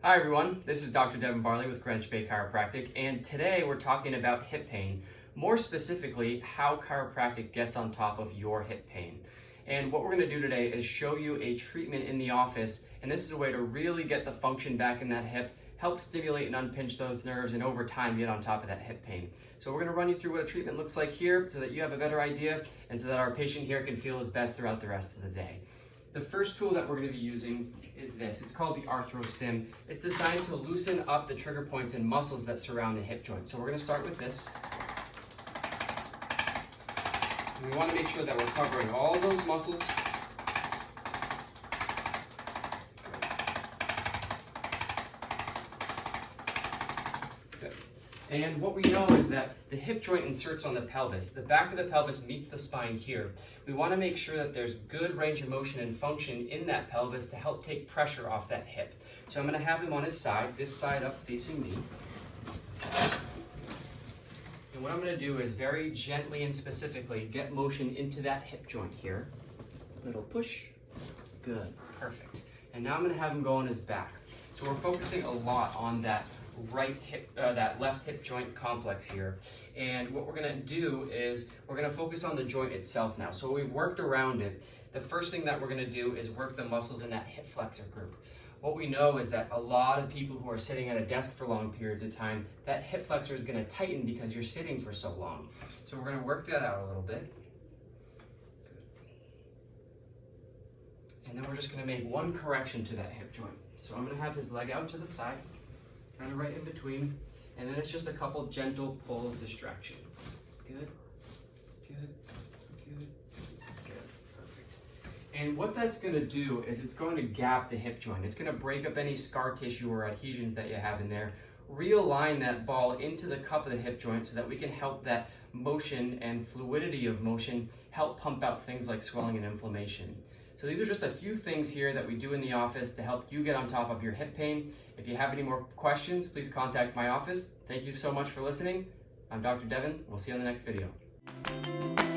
Hi everyone, this is Dr. Devin Barley with Greenwich Chiropractic, and today we're talking about hip pain. More specifically, how chiropractic gets on top of your hip pain. And what we're going to do today is show you a treatment in the office, and this is a way to really get the function back in that hip, help stimulate and unpinch those nerves, and over time get on top of that hip pain. So we're going to run you through what a treatment looks like here so that you have a better idea and so that our patient here can feel his best throughout the rest of the day. The first tool that we're going to be using is this. It's called the ArthroStim. It's designed to loosen up the trigger points and muscles that surround the hip joint. So we're going to start with this. And we want to make sure that we're covering all those muscles. Good. And what we know is that the hip joint inserts on the pelvis. The back of the pelvis meets the spine here. We want to make sure that there's good range of motion and function in that pelvis to help take pressure off that hip. So I'm going to have him on his side, this side up facing me. And what I'm going to do is very gently and specifically get motion into that hip joint here. Little push. Good. Perfect. And now I'm going to have him go on his back. So we're focusing a lot on that that left hip joint complex here. And what we're going to do is we're going to focus on the joint itself now. So we've worked around it. The first thing that we're going to do is work the muscles in that hip flexor group. What we know is that a lot of people who are sitting at a desk for long periods of time, that hip flexor is going to tighten because you're sitting for so long. So we're going to work that out a little bit. And then we're just going to make one correction to that hip joint. So I'm going to have his leg out to the side, kind of right in between, and then it's just a couple gentle pulls distraction. Good, good, good, good, perfect. And what that's going to do is it's going to gap the hip joint. It's going to break up any scar tissue or adhesions that you have in there, realign that ball into the cup of the hip joint so that we can help that motion and fluidity of motion help pump out things like swelling and inflammation. So these are just a few things here that we do in the office to help you get on top of your hip pain. If you have any more questions, please contact my office. Thank you so much for listening. I'm Dr. Devin. We'll see you on the next video.